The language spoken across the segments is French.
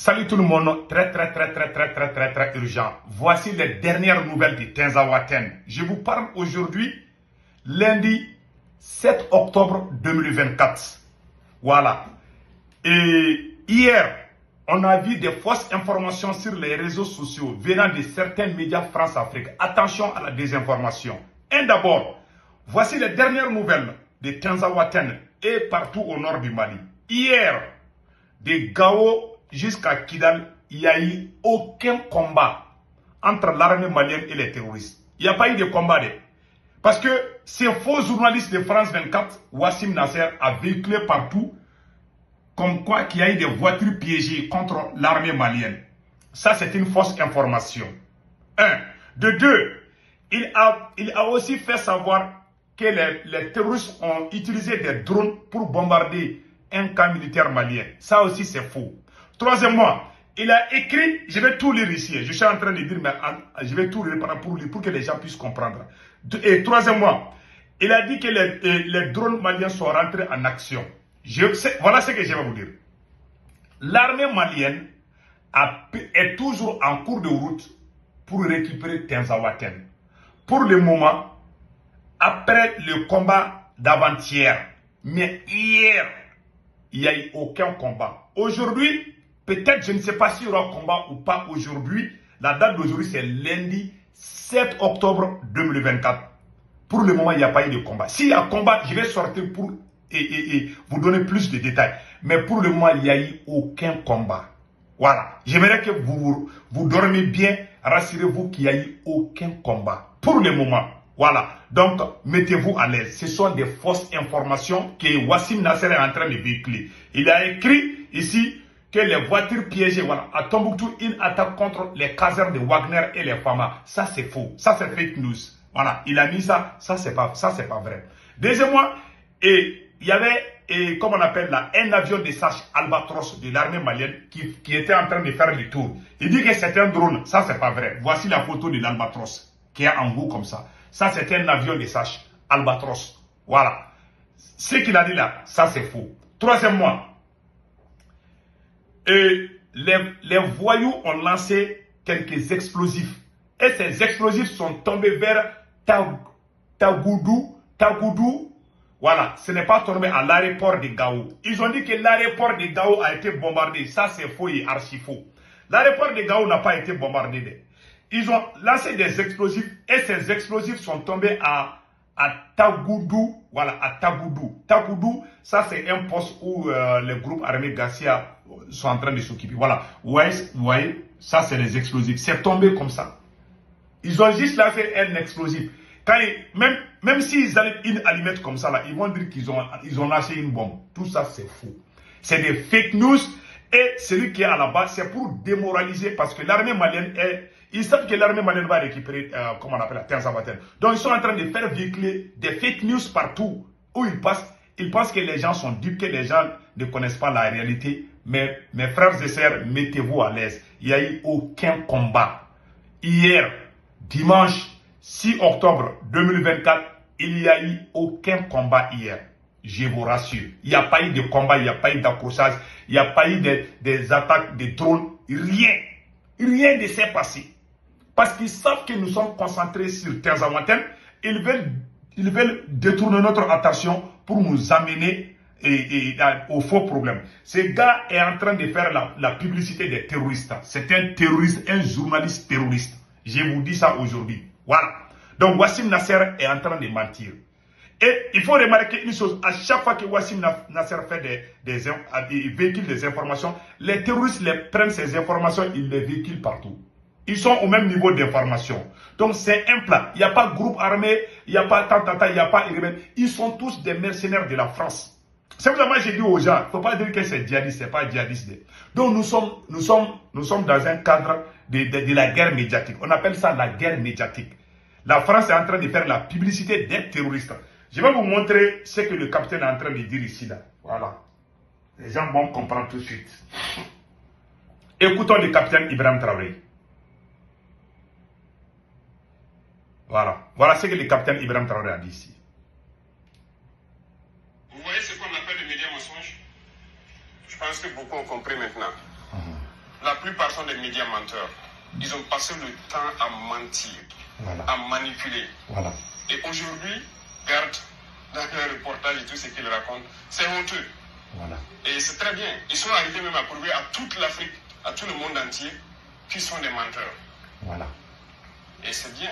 Salut tout le monde, très urgent. Voici les dernières nouvelles de Tinzaouaten. Je vous parle aujourd'hui, lundi 7 octobre 2024. Voilà. Et hier, on a vu des fausses informations sur les réseaux sociaux venant de certains médias France-Afrique. Attention à la désinformation. Et d'abord, voici les dernières nouvelles de Tinzaouaten et partout au nord du Mali. Hier, de Gao jusqu'à Kidal, il n'y a eu aucun combat entre l'armée malienne et les terroristes. Il n'y a pas eu de combat. Parce que ces faux journalistes de France 24, Wassim Nasser, a véhiculé partout comme quoi qu'il y a eu des voitures piégées contre l'armée malienne. Ça, c'est une fausse information. Un. De deux, il a aussi fait savoir que les terroristes ont utilisé des drones pour bombarder un camp militaire malien. Ça aussi, c'est faux. Troisièmement, il a écrit, je vais tout lire ici, je suis en train de dire, mais je vais tout lire pour que les gens puissent comprendre. Et troisièmement, il a dit que les drones maliens sont rentrés en action. Voilà ce que je vais vous dire. L'armée malienne est toujours en cours de route pour récupérer Tinzaouaten. Pour le moment, après le combat d'avant-hier, mais hier, il n'y a eu aucun combat. Aujourd'hui, peut-être, je ne sais pas s'il y aura combat ou pas aujourd'hui. La date d'aujourd'hui, c'est lundi 7 octobre 2024. Pour le moment, il n'y a pas eu de combat. S'il y a combat, je vais sortir pour vous donner plus de détails. Mais pour le moment, il n'y a eu aucun combat. Voilà. J'aimerais que vous dormez bien. Rassurez-vous qu'il n'y a eu aucun combat. Pour le moment. Voilà. Donc, mettez-vous à l'aise. Ce sont des fausses informations que Wassim Nasser est en train de véhiculer. Il a écrit ici que les voitures piégées, voilà, à Tombouctou, une attaque contre les casernes de Wagner et les FAMA. Ça, c'est faux. Ça, c'est fake news. Voilà. Il a mis ça. Ça, c'est pas vrai. Deuxièmement, il y avait, comme on appelle là, un avion de chasse Albatros de l'armée malienne qui était en train de faire le tour. Il dit que c'est un drone. Ça, c'est pas vrai. Voici la photo de l'Albatros qui est en haut comme ça. Ça, c'est un avion de chasse Albatros. Voilà. Ce qu'il a dit là, ça, c'est faux. Troisièmement, les voyous ont lancé quelques explosifs. Et ces explosifs sont tombés vers Tagoudou. Voilà, ce n'est pas tombé à l'aéroport de Gao. Ils ont dit que l'aéroport de Gao a été bombardé. Ça, c'est faux et archi faux. L'aéroport de Gao n'a pas été bombardé. Ils ont lancé des explosifs et ces explosifs sont tombés à Tagoudou. Voilà, à Tagoudou. Tagoudou, ça c'est un poste où les groupes armés Garcia sont en train de s'occuper. Voilà, vous voyez, ça c'est les explosifs. C'est tombé comme ça. Ils ont juste lancé un explosif. Même s'ils allaient une allumette comme ça, là, ils vont dire qu'ils ont lâché une bombe. Tout ça, c'est faux. C'est des fake news. Et celui qui est à la base, c'est pour démoraliser parce que l'armée malienne ils savent que l'armée malienne va récupérer, comment on appelle la Tinzaouaten. Donc, ils sont en train de faire véhiculer des fake news partout où ils passent. Ils pensent que les gens sont dupes, que les gens ne connaissent pas la réalité. Mais mes frères et sœurs, mettez-vous à l'aise. Il n'y a eu aucun combat. Hier, dimanche 6 octobre 2024, il n'y a eu aucun combat hier. Je vous rassure. Il n'y a pas eu de combat, il n'y a pas eu d'accrochage, il n'y a pas eu des attaques de drones. Rien. Rien ne s'est passé. Parce qu'ils savent que nous sommes concentrés sur Tinzaouaten. Ils veulent détourner notre attention pour nous amener au faux problème. Ce gars est en train de faire la publicité des terroristes. C'est un terroriste, un journaliste terroriste. Je vous dis ça aujourd'hui. Voilà. Donc Wassim Nasser est en train de mentir. Et il faut remarquer une chose, à chaque fois que Wassim Nasser fait il véhicule des informations, les terroristes prennent ces informations, ils les véhiculent partout. Ils sont au même niveau d'information. Donc c'est un plat. Il n'y a pas de groupe armé, il n'y a pas il n'y a pas rebelle. Ils sont tous des mercenaires de la France. C'est pour ça que j'ai dit aux gens, il ne faut pas dire que c'est djihadiste, ce n'est pas djihadiste. Donc nous sommes dans un cadre de la guerre médiatique. On appelle ça la guerre médiatique. La France est en train de faire la publicité des terroristes. Je vais vous montrer ce que le capitaine est en train de dire ici. Là. Voilà. Les gens vont comprendre tout de suite. Écoutons le capitaine Ibrahim Traoré. Voilà. Voilà ce que le capitaine Ibrahim Traoré a dit ici. Vous voyez ce qu'on appelle le média mensonge? Je pense que beaucoup ont compris maintenant. plupart sont des médias menteurs. Ils ont passé le temps à mentir, à manipuler. Et aujourd'hui, regarde dans les reportages et tout ce qu'ils racontent, c'est honteux. Et c'est très bien. Ils sont arrivés même à prouver à toute l'Afrique, à tout le monde entier, qu'ils sont des menteurs. Et c'est bien.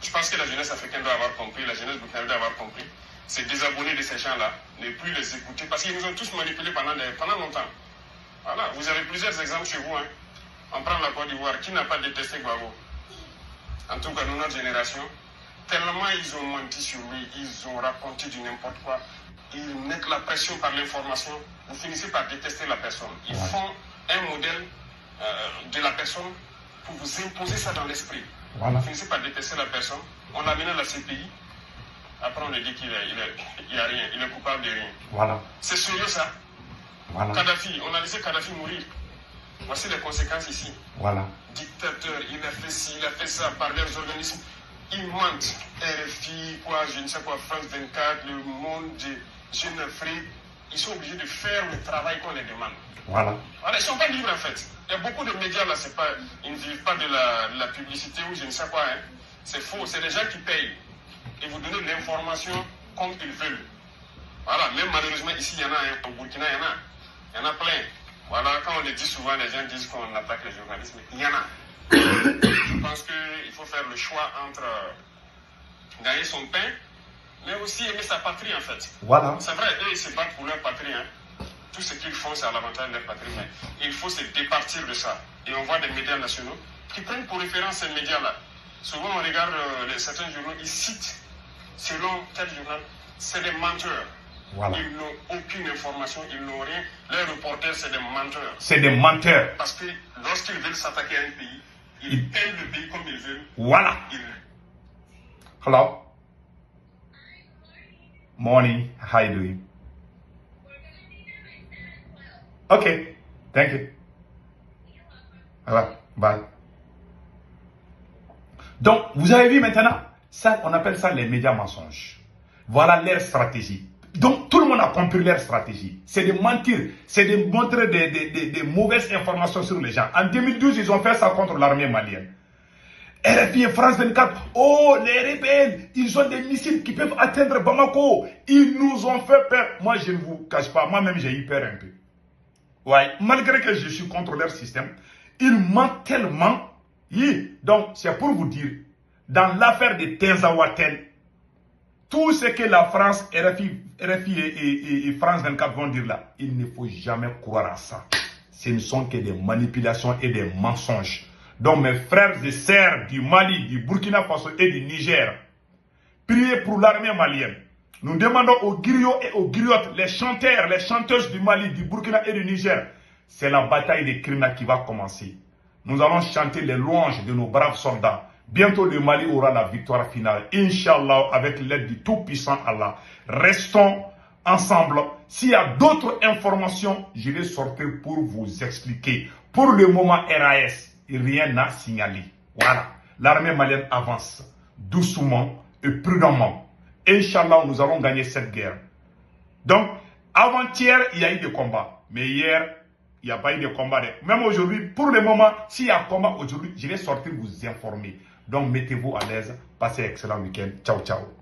Je pense que la jeunesse africaine doit avoir compris, la jeunesse burkinabé doit avoir compris. C'est désabonner de ces gens-là, ne plus les écouter, parce qu'ils nous ont tous manipulés pendant longtemps. Voilà, vous avez plusieurs exemples chez vous. On prend la Côte d'Ivoire, qui n'a pas détesté Gbagbo? En tout cas, nous, notre génération, tellement ils ont menti sur lui, ils ont raconté du n'importe quoi, ils mettent la pression par l'information, vous finissez par détester la personne. Ils font un modèle de la personne pour vous imposer ça dans l'esprit. Vous finissez par détester la personne, on l'a mené à la CPI, après on lui dit qu'il n'y a rien, il est coupable de rien. C'est sérieux ça. Kadhafi, on a laissé Kadhafi mourir. Voici les conséquences ici. Dictateur, il a fait ci, il a fait ça par leurs organismes. Ils mentent. RFI, quoi, je ne sais quoi, France 24, Le Monde, Jeune Afrique. Ils sont obligés de faire le travail qu'on les demande. Ils ne sont pas libres en fait. Il y a beaucoup de médias là, ils ne vivent pas de la publicité ou je ne sais quoi. C'est faux, c'est les gens qui payent. Et vous donnez de l'information comme ils veulent. Même malheureusement ici, il y en a, au Burkina, il y en a plein. Quand on le dit souvent, les gens disent qu'on attaque les journalistes, mais il y en a. Je pense qu'il faut faire le choix entre gagner son pain, mais aussi aimer sa patrie en fait. C'est vrai, eux ils se battent pour leur patrie. Tout ce qu'ils font, c'est à l'avantage de leur patrie, mais il faut se départir de ça. Et on voit des médias nationaux qui prennent pour référence ces médias-là. Souvent, on regarde certains journaux, ils citent, selon tel journal, c'est des menteurs. Ils n'ont aucune information, ils n'ont rien. Les reporters, c'est des menteurs. C'est des menteurs. Parce que lorsqu'ils veulent s'attaquer à un pays, ils peignent le pays comme ils veulent. Hello. Morning. How you doing? Okay. Thank you. Bye. Donc, vous avez vu maintenant, ça, on appelle ça les médias mensonges. Voilà leur stratégie. Donc, tout le monde a compris leur stratégie. C'est de mentir, c'est de montrer des mauvaises informations sur les gens. En 2012, ils ont fait ça contre l'armée malienne. RFI et France 24, oh, les rebelles, ils ont des missiles qui peuvent atteindre Bamako. Ils nous ont fait peur. Moi, je ne vous cache pas, moi-même, j'ai eu peur un peu. Malgré que je suis contre leur système, ils mentent tellement. Donc, c'est pour vous dire, dans l'affaire de Tinzaouaten, tout ce que la France, RFI et France 24 vont dire là, il ne faut jamais croire à ça. Ce ne sont que des manipulations et des mensonges. Donc mes frères et sœurs du Mali, du Burkina Faso et du Niger, priez pour l'armée malienne. Nous demandons aux griots et aux griottes, les chanteurs, les chanteuses du Mali, du Burkina et du Niger. C'est la bataille des Krina qui va commencer. Nous allons chanter les louanges de nos braves soldats. Bientôt le Mali aura la victoire finale. Inch'Allah, avec l'aide du tout-puissant Allah. Restons ensemble. S'il y a d'autres informations, je vais sortir pour vous expliquer. Pour le moment, RAS, rien n'a signalé. L'armée malienne avance doucement et prudemment. Inch'Allah, nous allons gagner cette guerre. Donc, avant-hier, il y a eu des combats. Mais hier, il n'y a pas eu de combat. Même aujourd'hui, pour le moment, s'il y a combat aujourd'hui, je vais sortir vous informer. Donc, mettez-vous à l'aise. Passez un excellent week-end. Ciao, ciao.